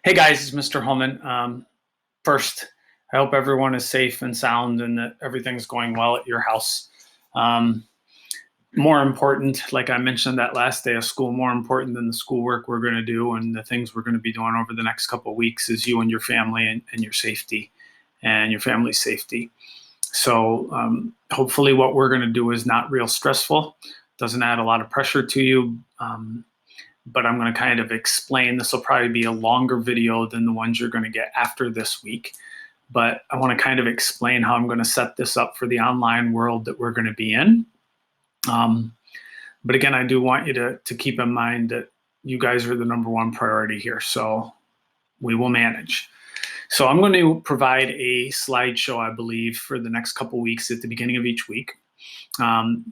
Hey guys, it's Mr. Holman. First, I hope everyone is safe and sound and that everything's going well at your house. Um, More important, like I mentioned that last day of school, more important than the schoolwork we're going to do and the things we're going to be doing over the next couple of weeks is you and your family and your safety and your family's safety. So hopefully what we're going to do is not real stressful, doesn't add a lot of pressure to you. But I'm going to kind of explain. This will probably be a longer video than the ones you're going to get after this week. But I want to kind of explain how I'm going to set this up for the online world that we're going to be in. But again, I do want you to keep in mind that you guys are the number one priority here. So we will manage. So I'm going to provide a slideshow, I believe, for the next couple weeks at the beginning of each week.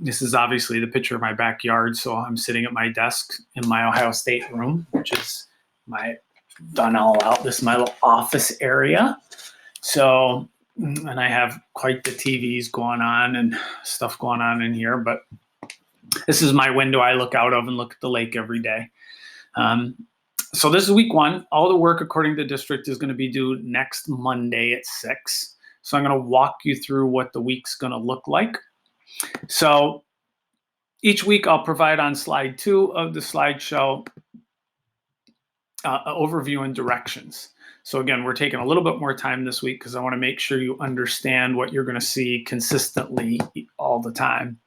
This is obviously the picture of my backyard. So I'm sitting at my desk in my Ohio State room, which is my done all out. This is my little office area. So, and I have quite the TVs going on and stuff going on in here, but this is my window I look out of and look at the lake every day. So this is week one. All the work according to the district is going to be due next Monday at 6. So I'm going to walk you through what the week's going to look like. So each week I'll provide on slide 2 of the slideshow overview and directions. So again, we're taking a little bit more time this week because I want to make sure you understand what you're going to see consistently all the time.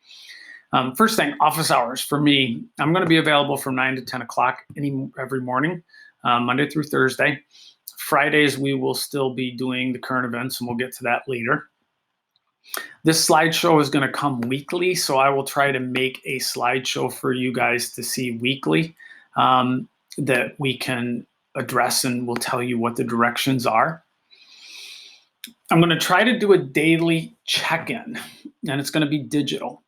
First thing, office hours. For me, I'm going to be available from 9 to 10 o'clock every morning, Monday through Thursday. Fridays, we will still be doing the current events, and we'll get to that later. This slideshow is going to come weekly, so I will try to make a slideshow for you guys to see weekly that we can address, and we'll tell you what the directions are. I'm going to try to do a daily check-in, and it's going to be digital.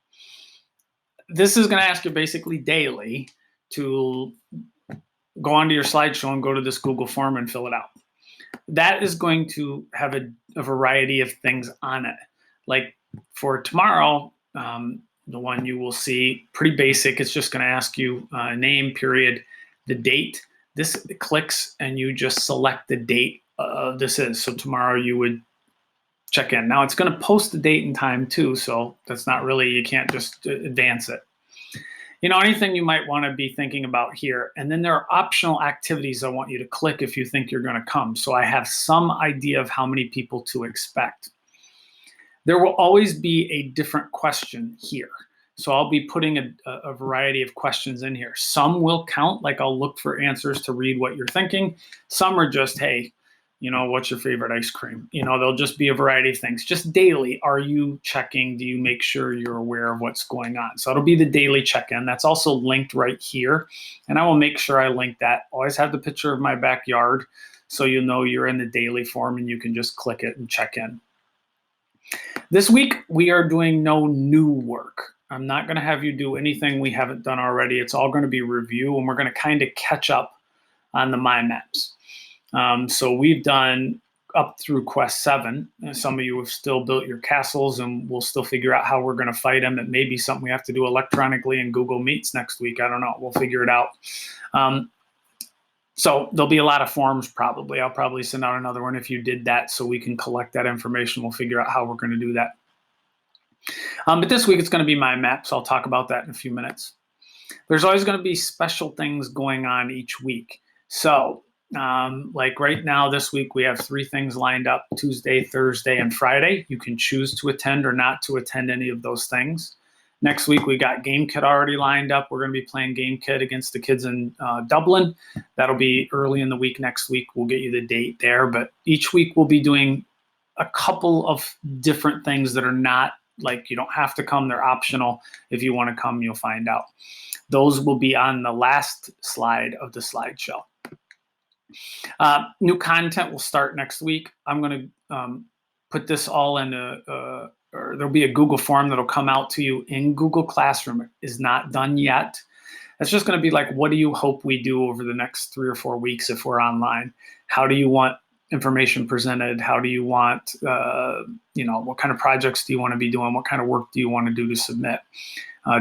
This is going to ask you basically daily to go onto your slideshow and go to this Google form and fill it out. That is going to have a variety of things on it. Like for tomorrow, the one you will see, pretty basic. It's just going to ask you name, period, the date. This clicks and you just select the date this is. So tomorrow you would check in. Now it's going to post the date and time too, so that's not really, you can't just advance it. You know, anything you might want to be thinking about here. And then there are optional activities I want you to click if you think you're going to come. So I have some idea of how many people to expect. There will always be a different question here. So I'll be putting a variety of questions in here. Some will count, like I'll look for answers to read what you're thinking. Some are just, hey, you know, what's your favorite ice cream? You know, there'll just be a variety of things. Just daily, are you checking? Do you make sure you're aware of what's going on? So it'll be the daily check-in. That's also linked right here. And I will make sure I link that. Always have the picture of my backyard so you know you're in the daily form and you can just click it and check in. This week, we are doing no new work. I'm not going to have you do anything we haven't done already. It's all going to be review, and we're going to kind of catch up on the mind maps. So we've done up through Quest 7. Some of you have still built your castles, and we'll still figure out how we're going to fight them. It may be something we have to do electronically in Google Meets next week. I don't know. We'll figure it out. So there'll be a lot of forms probably. I'll probably send out another one if you did that so we can collect that information. We'll figure out how we're going to do that. But this week it's going to be mind maps. I'll talk about that in a few minutes. There's always going to be special things going on each week. So like right now, this week, we have 3 things lined up: Tuesday, Thursday, and Friday. You can choose to attend or not to attend any of those things. Next week, we got Game Kit already lined up. We're going to be playing Game Kit against the kids in Dublin. That'll be early in the week next week. We'll get you the date there. But each week, we'll be doing a couple of different things that are not, like, you don't have to come. They're optional. If you want to come, you'll find out. Those will be on the last slide of the slideshow. New content will start next week. I'm going to put this all in or there'll be a Google form that'll come out to you in Google Classroom. It is not done yet. It's just going to be like, what do you hope we do over the next 3 or 4 weeks if we're online? How do you want information presented? How do you want, you know, what kind of projects do you want to be doing? What kind of work do you want to do to submit?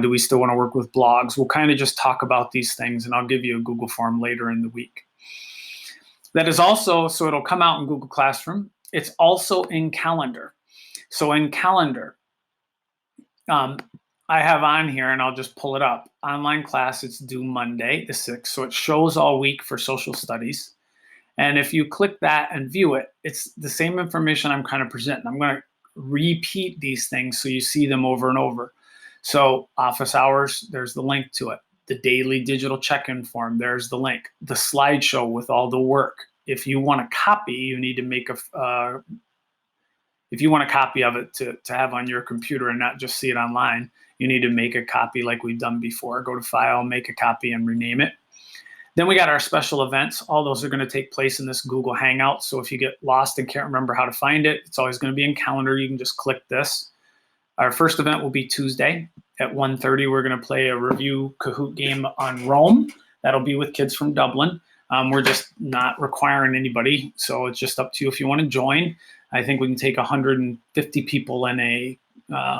Do we still want to work with blogs? We'll kind of just talk about these things, and I'll give you a Google form later in the week. That is also, so it'll come out in Google Classroom. It's also in Calendar. So in Calendar, I have on here, and I'll just pull it up. Online class, it's due Monday the 6th. So it shows all week for social studies. And if you click that and view it, it's the same information I'm kind of presenting. I'm going to repeat these things so you see them over and over. So office hours, there's the link to it. The daily digital check-in form, there's the link. The slideshow with all the work. If you want a copy, you need to make if you want a copy of it to have on your computer and not just see it online, you need to make a copy like we've done before. Go to File, make a copy, and rename it. Then we got our special events. All those are going to take place in this Google Hangout. So if you get lost and can't remember how to find it, it's always going to be in Calendar. You can just click this. Our first event will be Tuesday at 1:30. We're going to play a review Kahoot game on Rome. That'll be with kids from Dublin. We're just not requiring anybody, so it's just up to you if you want to join. I think we can take 150 people in a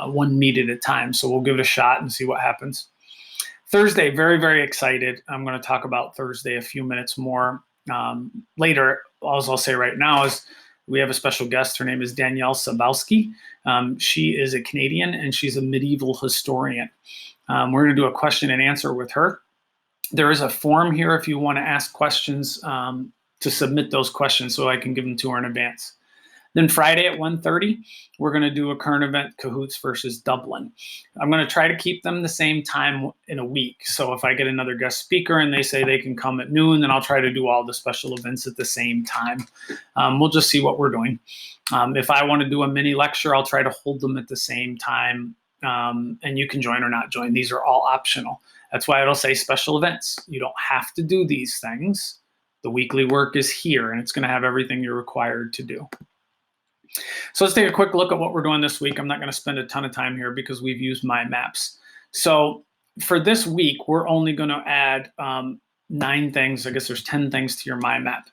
one meet at a time, so we'll give it a shot and see what happens. Thursday, very, very excited. I'm going to talk about Thursday a few minutes more later. All I'll say right now is we have a special guest. Her name is Danielle Sabowski. She is a Canadian, and she's a medieval historian. We're going to do a question and answer with her. There is a form here if you want to ask questions to submit those questions so I can give them to her in advance. Then Friday at 1:30, we're going to do a current event, Cahoots versus Dublin. I'm going to try to keep them the same time in a week. So if I get another guest speaker and they say they can come at noon, then I'll try to do all the special events at the same time. We'll just see what we're doing. If I want to do a mini lecture, I'll try to hold them at the same time, and you can join or not join. These are all optional. That's why it'll say special events. You don't have to do these things. The weekly work is here, and it's going to have everything you're required to do. So let's take a quick look at what we're doing this week. I'm not going to spend a ton of time here because we've used My Maps. So for this week, we're only going to add 9 things. I guess there's 10 things to your My Map.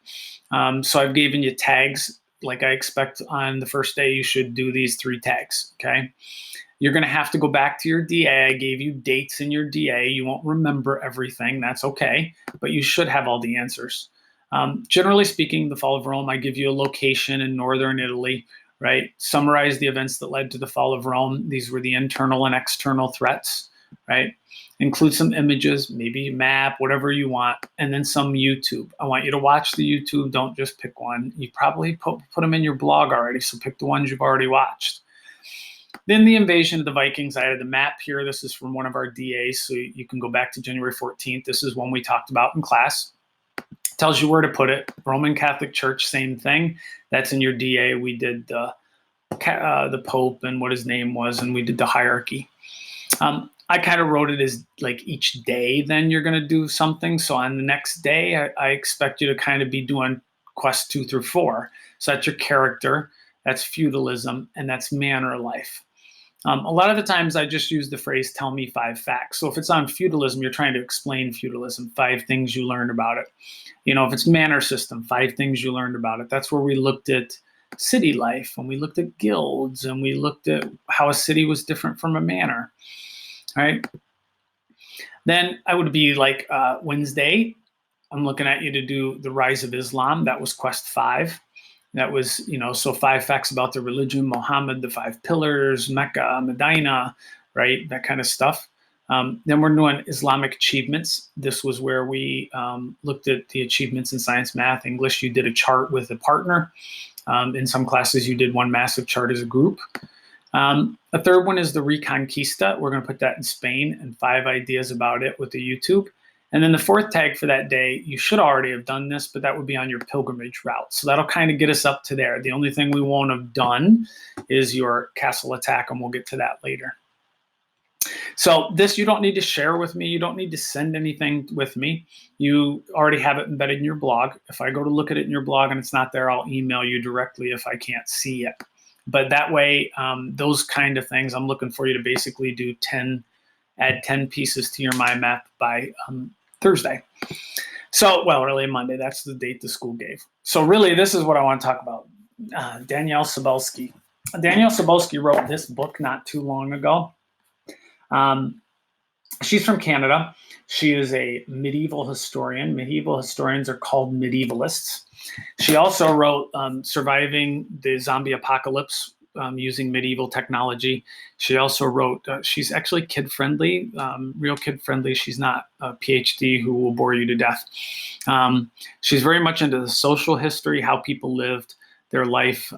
So I've given you tags. Like I expect on the first day, you should do these 3 tags, okay? You're going to have to go back to your DA. I gave you dates in your DA. You won't remember everything. That's okay, but you should have all the answers. Generally speaking, the fall of Rome, I give you a location in northern Italy, right? Summarize the events that led to the fall of Rome. These were the internal and external threats, right? Include some images, maybe a map, whatever you want, and then some YouTube. I want you to watch the YouTube. Don't just pick one. You probably put them in your blog already, so pick the ones you've already watched. Then the invasion of the Vikings. I added the map here. This is from one of our DAs, so you can go back to January 14th. This is one we talked about in class. Tells you where to put it. Roman Catholic Church, same thing. That's in your DA. We did the Pope and what his name was, and we did the hierarchy. I kind of wrote it as like each day then you're going to do something. So on the next day, I expect you to kind of be doing quests 2 through 4. So that's your character, that's feudalism, and that's manner of life. A lot of the times I just use the phrase, tell me 5 facts. So if it's on feudalism, you're trying to explain feudalism, 5 things you learned about it. You know, if it's manor system, 5 things you learned about it. That's where we looked at city life, and we looked at guilds, and we looked at how a city was different from a manor. All right. Then I would be like Wednesday, I'm looking at you to do the rise of Islam. That was quest 5. That was, you know, so 5 facts about the religion, Muhammad, the 5 pillars, Mecca, Medina, right? That kind of stuff. Then we're doing Islamic achievements. This was where we looked at the achievements in science, math, English. You did a chart with a partner. In some classes, you did one massive chart as a group. A third one is the Reconquista. We're going to put that in Spain, and 5 ideas about it with the YouTube. And then the 4th tag for that day, you should already have done this, but that would be on your pilgrimage route. So that'll kind of get us up to there. The only thing we won't have done is your castle attack, and we'll get to that later. So this you don't need to share with me. You don't need to send anything with me. You already have it embedded in your blog. If I go to look at it in your blog and it's not there, I'll email you directly if I can't see it. But that way, those kind of things, I'm looking for you to basically do add 10 pieces to your My Map by Thursday. So, well, really Monday. That's the date the school gave. So really, this is what I want to talk about. Danielle Sabowski. Danielle Sabowski wrote this book not too long ago. She's from Canada. She is a medieval historian. Medieval historians are called medievalists. She also wrote Surviving the Zombie Apocalypse using medieval technology. She also wrote, she's actually kid-friendly, real kid-friendly. She's not a PhD who will bore you to death. She's very much into the social history, how people lived their life,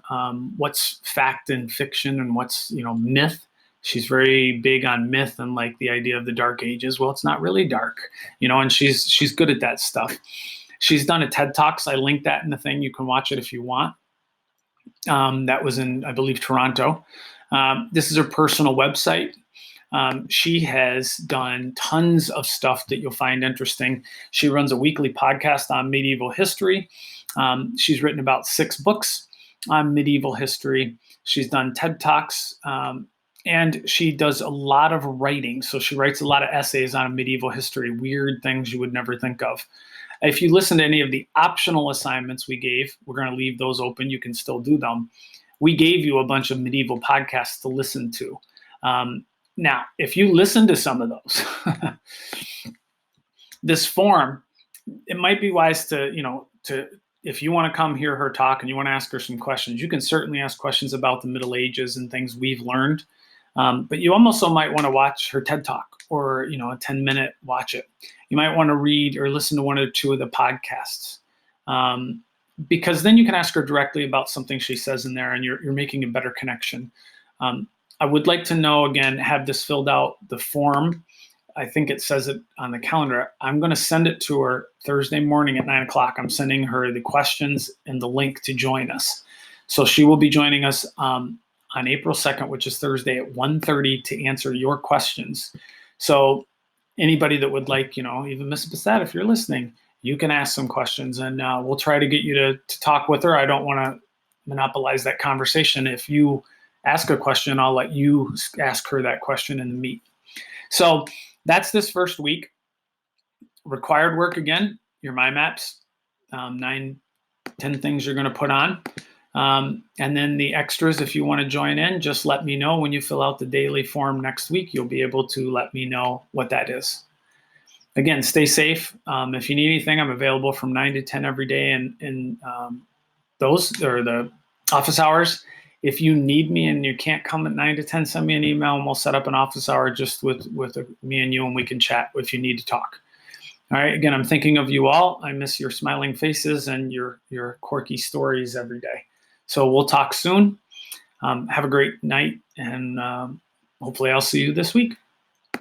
what's fact and fiction and what's, myth. She's very big on myth and like the idea of the dark ages. Well, it's not really dark, and she's good at that stuff. She's done a TED Talks. I linked that in the thing. You can watch it if you want. That was in, I believe, Toronto. This is her personal website. She has done tons of stuff that you'll find interesting. She runs a weekly podcast on medieval history. She's written about 6 books on medieval history. She's done TED Talks. And she does a lot of writing. So she writes a lot of essays on medieval history, weird things you would never think of. If you listen to any of the optional assignments we gave, we're going to leave those open. You can still do them. We gave you a bunch of medieval podcasts to listen to. Now, if you listen to some of those, this form, it might be wise to if you want to come hear her talk and you want to ask her some questions, you can certainly ask questions about the Middle Ages and things we've learned. But you also might want to watch her TED Talk or, a 10-minute watch it. You might want to read or listen to 1 or 2 of the podcasts because then you can ask her directly about something she says in there and you're making a better connection. I would like to know, again, have this filled out, the form. I think it says it on the calendar. I'm going to send it to her Thursday morning at 9 o'clock. I'm sending her the questions and the link to join us. So she will be joining us on April 2nd, which is Thursday at 1:30 to answer your questions. So anybody that would like, even Miss Bissett, if you're listening, you can ask some questions and we'll try to get you to talk with her. I don't want to monopolize that conversation. If you ask a question, I'll let you ask her that question in the meet. So that's this first week. Required work again, your mind maps, 9-10 things you're going to put on. And then the extras, if you want to join in, just let me know when you fill out the daily form next week. You'll be able to let me know what that is. Again, stay safe. If you need anything, I'm available from 9 to 10 every day in those or the office hours. If you need me and you can't come at 9 to 10, send me an email and we'll set up an office hour just with me and you and we can chat if you need to talk. All right. Again, I'm thinking of you all. I miss your smiling faces and your quirky stories every day. So we'll talk soon. Have a great night, and hopefully I'll see you this week.